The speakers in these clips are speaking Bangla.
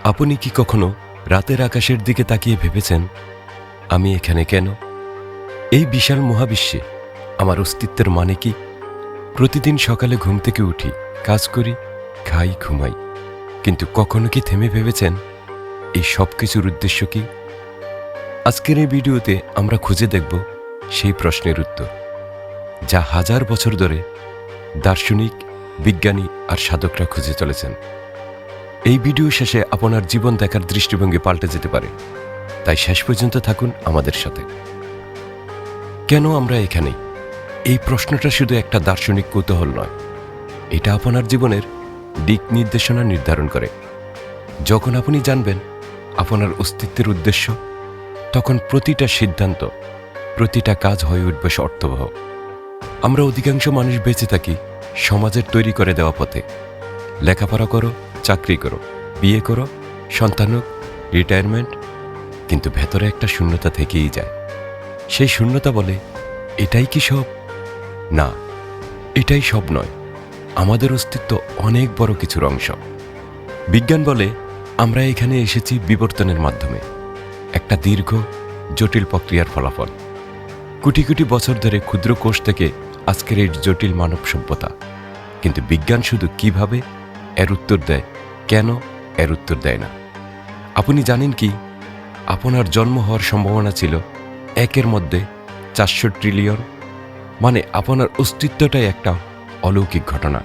আপনি কি কখনো রাতের আকাশের দিকে তাকিয়ে ভেবেছেন, আমি এখানে কেন? এই বিশাল মহাবিশ্বে আমার অস্তিত্বের মানে কি? প্রতিদিন সকালে ঘুম থেকে উঠি, কাজ করি, খাই, ঘুমাই, কিন্তু কখনো কি থেমে ভেবেছেন এই সব কিছুর উদ্দেশ্য কি? আজকের এই ভিডিওতে আমরা খুঁজে দেখব সেই প্রশ্নের উত্তর, যা হাজার বছর ধরে দার্শনিক, বিজ্ঞানী আর সাধকরা খুঁজে চলেছেন। এই ভিডিও শেষে আপনার জীবন দেখার দৃষ্টিভঙ্গি পাল্টে যেতে পারে, তাই শেষ পর্যন্ত থাকুন আমাদের সাথে। কেন আমরা এখানে? এই প্রশ্নটা শুধু একটা দার্শনিক কৌতূহল নয়, এটা আপনার জীবনের দিক নির্দেশনা নির্ধারণ করে। যখন আপনি জানবেন আপনার অস্তিত্বের উদ্দেশ্য, তখন প্রতিটা সিদ্ধান্ত, প্রতিটা কাজ হয়ে উঠবে অর্থবহ। আমরা অধিকাংশ মানুষ বেঁচে থাকি সমাজের তৈরি করে দেওয়া পথে। লেখাপড়া করো, চাকরি করো, বিয়ে করো, সন্তান হোক, রিটায়ারমেন্ট, কিন্তু ভেতরে একটা শূন্যতা থেকেই যায়। সেই শূন্যতা বলে, এটাই কি সব? না, এটাই সব নয়। আমাদের অস্তিত্ব অনেক বড় কিছুর অংশ। বিজ্ঞান বলে আমরা এখানে এসেছি বিবর্তনের মাধ্যমে, একটা দীর্ঘ জটিল প্রক্রিয়ার ফলাফল। কোটি কোটি বছর ধরে ক্ষুদ্র কোষ থেকে আজকের এই জটিল মানব সভ্যতা। কিন্তু বিজ্ঞান শুধু কিভাবে এর উত্তর দেয়, কেন এর উত্তর দেয় না। আপনি জানেন কি, আপনার জন্ম হওয়ার সম্ভাবনা ছিল 1 মধ্যে 400 ট্রিলিয়ন। মানে আপনার অস্তিত্বটাই একটা অলৌকিক ঘটনা।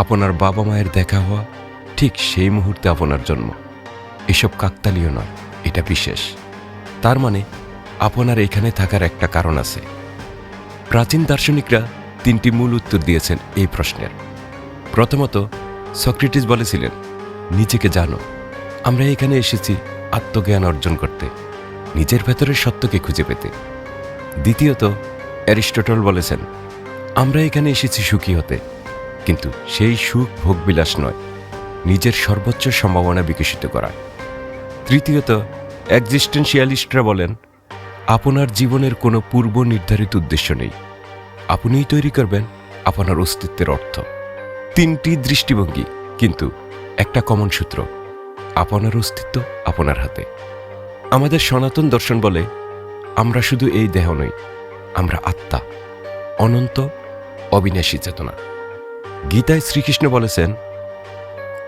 আপনার বাবা মায়ের দেখা হওয়া ঠিক সেই মুহূর্তে আপনার জন্ম। এসব কাকতালীয় নয়, এটা বিশেষ। তার মানে আপনার এখানে থাকার একটা কারণ আছে। প্রাচীন দার্শনিকরা 3টি মূল উত্তর দিয়েছেন এই প্রশ্নের। প্রথমত, সক্রেটিস বলেছিলেন, নিজেকে জানো। আমরা এখানে এসেছি আত্মজ্ঞান অর্জন করতে, নিজের ভেতরের সত্যকে খুঁজে পেতে। দ্বিতীয়ত, অ্যারিস্টটল বলেছেন, আমরা এখানে এসেছি সুখী হতে, কিন্তু সেই সুখ ভোগবিলাস নয়, নিজের সর্বোচ্চ সম্ভাবনা বিকশিত করা। তৃতীয়ত, এক্সিস্টেন্সিয়ালিস্টরা বলেন, আপনার জীবনের কোনো পূর্ব নির্ধারিত উদ্দেশ্য নেই, আপনিই তৈরি করবেন আপনার অস্তিত্বের অর্থ। 3টি দৃষ্টিভঙ্গি, কিন্তু একটা কমন সূত্র, আপনার অস্তিত্ব আপনার হাতে। আমাদের সনাতন দর্শন বলে, আমরা শুধু এই দেহ নই, আমরা আত্মা, অনন্ত, অবিনাশী চেতনা। গীতায় শ্রীকৃষ্ণ বলেছেন,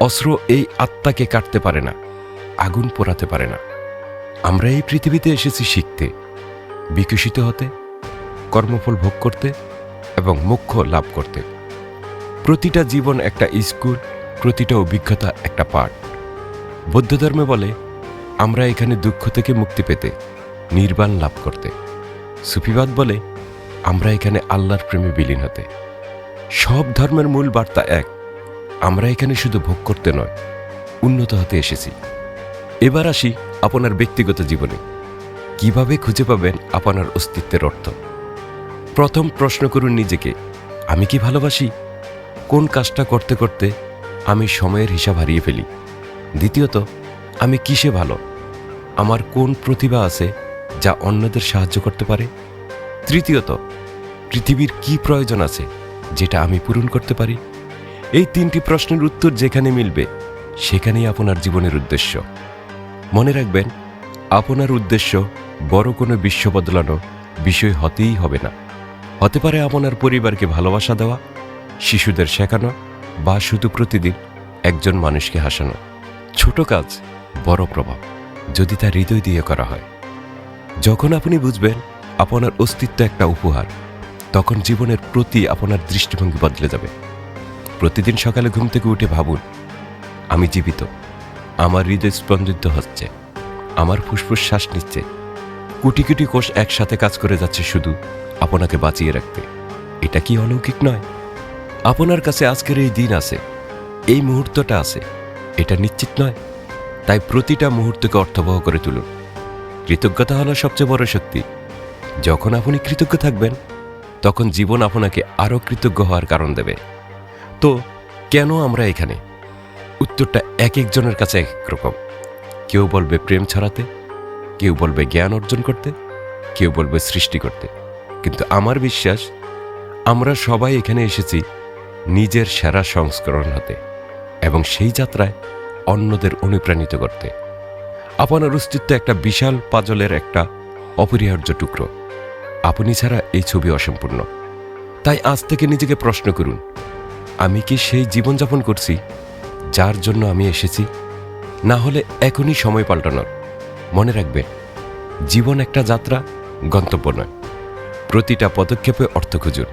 অস্ত্র এই আত্মাকে কাটতে পারে না, আগুন পোড়াতে পারে না। আমরা এই পৃথিবীতে এসেছি শিখতে, বিকশিত হতে, কর্মফল ভোগ করতে এবং মোক্ষ লাভ করতে। প্রতিটা জীবন একটা স্কুল, প্রতিটা অভিজ্ঞতা একটা পাঠ। বৌদ্ধ ধর্মে বলে, আমরা এখানে দুঃখ থেকে মুক্তি পেতে, নির্বাণ লাভ করতে। সুফিবাদ বলে, আমরা এখানে আল্লাহর প্রেমে বিলীন হতে। সব ধর্মের মূল বার্তা এক, আমরা এখানে শুধু ভোগ করতে নয়, উন্নত হতে এসেছি। এবার আসি আপনার ব্যক্তিগত জীবনে। কিভাবে খুঁজে পাবেন আপনার অস্তিত্বের অর্থ? প্রথম প্রশ্ন করুন নিজেকে, আমি কি ভালোবাসি? কোন কাজটা করতে করতে আমি সময়ের হিসাব হারিয়ে ফেলি? দ্বিতীয়ত, আমি কিসে ভালো? আমার কোন প্রতিভা আছে যা অন্যদের সাহায্য করতে পারে? তৃতীয়ত, পৃথিবীর কি প্রয়োজন আছে যেটা আমি পূরণ করতে পারি? এই 3টি প্রশ্নের উত্তর যেখানে মিলবে, সেখানেই আপনার জীবনের উদ্দেশ্য। মনে রাখবেন, আপনার উদ্দেশ্য বড় কোনো বিশ্ব বদলানো বিষয় হতেই হবে না। হতে পারে আপনার পরিবারকে ভালোবাসা দেওয়া, শিশুদের শেখানো, বা শুধু প্রতিদিন একজন মানুষকে হাসানো। ছোট কাজ, বড় প্রভাব, যদি তা হৃদয় দিয়ে করা হয়। যখন আপনি বুঝবেন আপনার অস্তিত্ব একটা উপহার, তখন জীবনের প্রতি আপনার দৃষ্টিভঙ্গি বদলে যাবে। প্রতিদিন সকালে ঘুম থেকে উঠে ভাবুন, আমি জীবিত, আমার হৃদয় স্পন্দিত হচ্ছে, আমার ফুসফুস শ্বাস নিচ্ছে, কোটি কোটি কোষ একসাথে কাজ করে যাচ্ছে শুধু আপনাকে বাঁচিয়ে রাখতে। এটা কি অলৌকিক নয়? আপনার কাছে আজকের এই দিন আছে, এই মুহূর্তটা আছে, এটা নিশ্চিত নয়? তাই প্রতিটা মুহূর্তকে অর্থবহ করে তুলুন। কৃতজ্ঞতা হলো সবচেয়ে বড় শক্তি। যখন আপনি কৃতজ্ঞ থাকবেন, তখন জীবন আপনাকে আরও কৃতজ্ঞ হওয়ার কারণ দেবে। তো কেন আমরা এখানে? উত্তরটা এক একজনের কাছে এক এক রকম। কেউ বলবে প্রেম ছড়াতে, কেউ বলবে জ্ঞান অর্জন করতে, কেউ বলবে সৃষ্টি করতে। কিন্তু আমার বিশ্বাস, আমরা সবাই এখানে এসেছি নিজের সেরা সংস্করণ হতে, এবং সেই যাত্রায় অন্যদের অনুপ্রাণিত করতে। আপনার অস্তিত্ব একটা বিশাল পাজলের একটা অপরিহার্য টুকরো। আপনি ছাড়া এই ছবি অসম্পূর্ণ। তাই আজ থেকে নিজেকে প্রশ্ন করুন, আমি কি সেই জীবনযাপন করছি যার জন্য আমি এসেছি? না হলে এখনই সময় পাল্টানোর। মনে রাখবেন, জীবন একটা যাত্রা, গন্তব্য নয়। প্রতিটা পদক্ষেপে অর্থ খুঁজুন,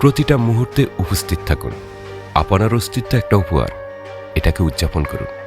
প্রতিটা মুহূর্তে উপস্থিত থাকুন। আপনার অস্তিত্ব একটা উপহার, এটাকে উদযাপন করুন।